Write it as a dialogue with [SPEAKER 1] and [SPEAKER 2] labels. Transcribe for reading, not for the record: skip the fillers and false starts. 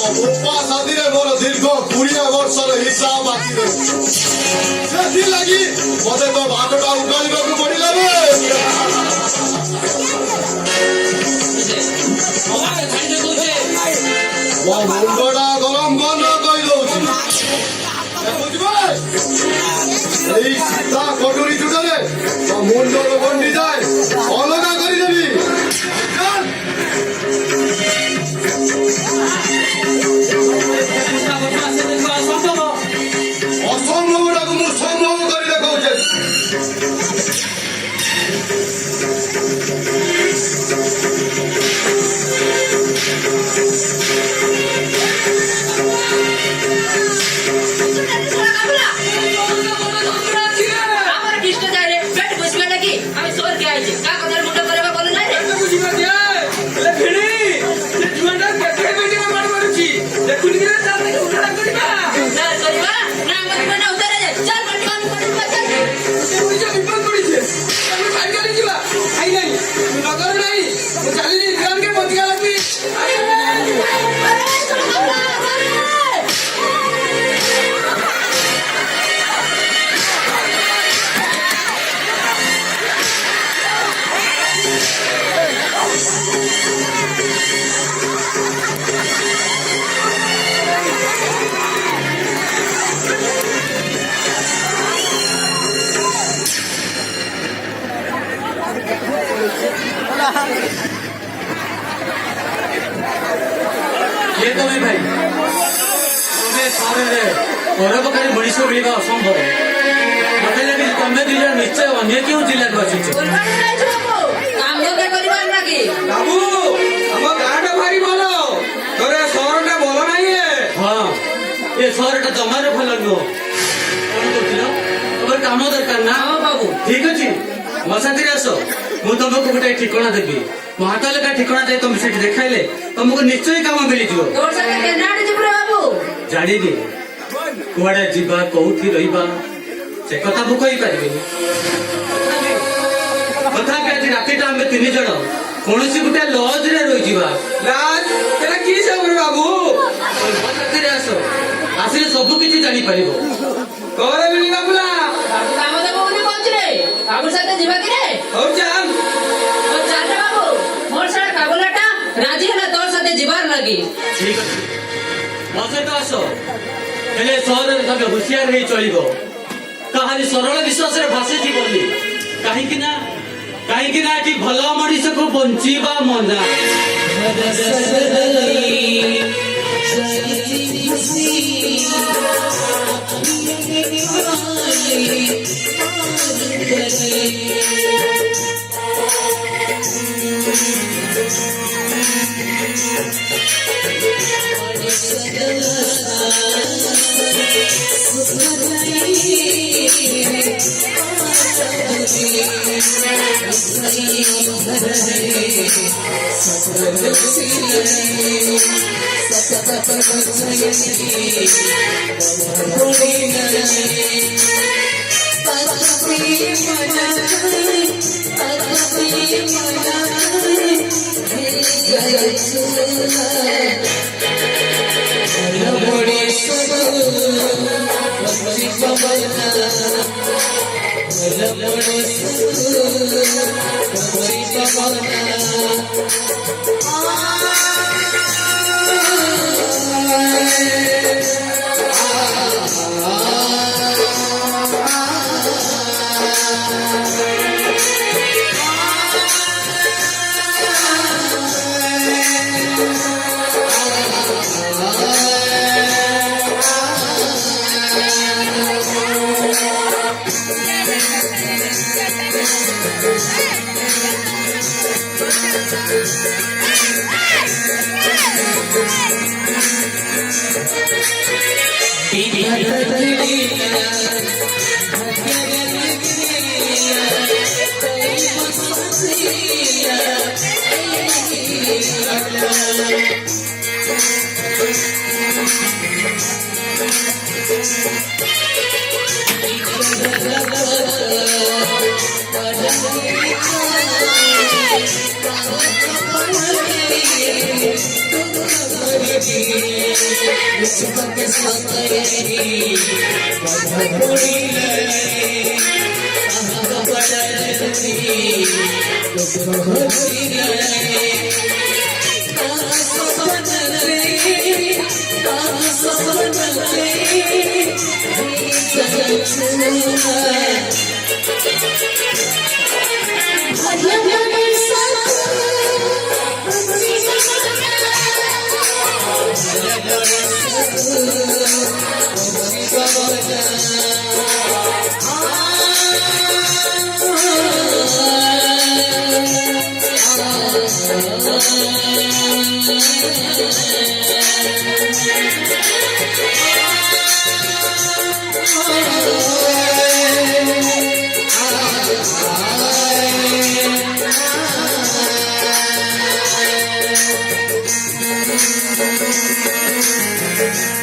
[SPEAKER 1] उपास आदि मोर दीर्घ 20 वर्षर हिसाब आदि से लगी मते तो भागटा उगालिबा को पड़िला रे वो मुंडा गरम बंद कई दउछि बुझबे এই सीधा कटोरी जुटाले तो मुंडो बंडी जाए अलगा करी देबी असंभवटाକୁ ମୁଁ ସମ୍ଭବ କରି ଦେଖାଉଛେ
[SPEAKER 2] ये तो नहीं भाई तुम्हें सारे परोपकारी मनीष मिलवा असंभव मत लगे तुम दी जन निश्चय अन्य क्यों जिला को आछिछ
[SPEAKER 3] काम के परिवार लागी
[SPEAKER 4] बाबू हम गाँटा भारी भलो तोरे शहरटा भलो नहीं है
[SPEAKER 2] हाँ ये शहरटा जमार भल नुह कौन कहथिल तमर काम दरकार ना
[SPEAKER 3] हाँ बाबू
[SPEAKER 2] ठीक अछि मो साथी आस मु तुमको गोटे ठिकाना देबी मो हाथ लेखा ठिकाना दे तुम सेठी देखाइले तुमको निश्चय काम मिली जिवो
[SPEAKER 3] तोर संगे केनाडे जिबरे बाबू
[SPEAKER 2] जानिबी कुआडे जीवा कोठी रहिबा से कथा मु कहि परिबेनी कथा के आज रातिटा हम तीन जण कोनोसी गुटे लॉज रे रहि जीवा
[SPEAKER 4] राज तेरा की सब रे बाबू
[SPEAKER 2] मो साथी आस आसिले सब किछि जानि परिबो
[SPEAKER 4] तोरे मिली बाबूला
[SPEAKER 3] बाबू काम दे बोली पहुंच रे बाबू साथे जिबा कि रे
[SPEAKER 4] हो जान
[SPEAKER 3] ओ चाल रे बाबू मोर सारा काबुलाटा राजी हला तोर साथे जिबार लागी
[SPEAKER 2] ठीक अछि मो सहित आस हेले सहर रे तमे होशियार रही चलिबो कहानी सरल विश्वास रे भासे जीवनी काहे कि ना एठी भला मनीष को बंचीबा मना
[SPEAKER 1] Thank you.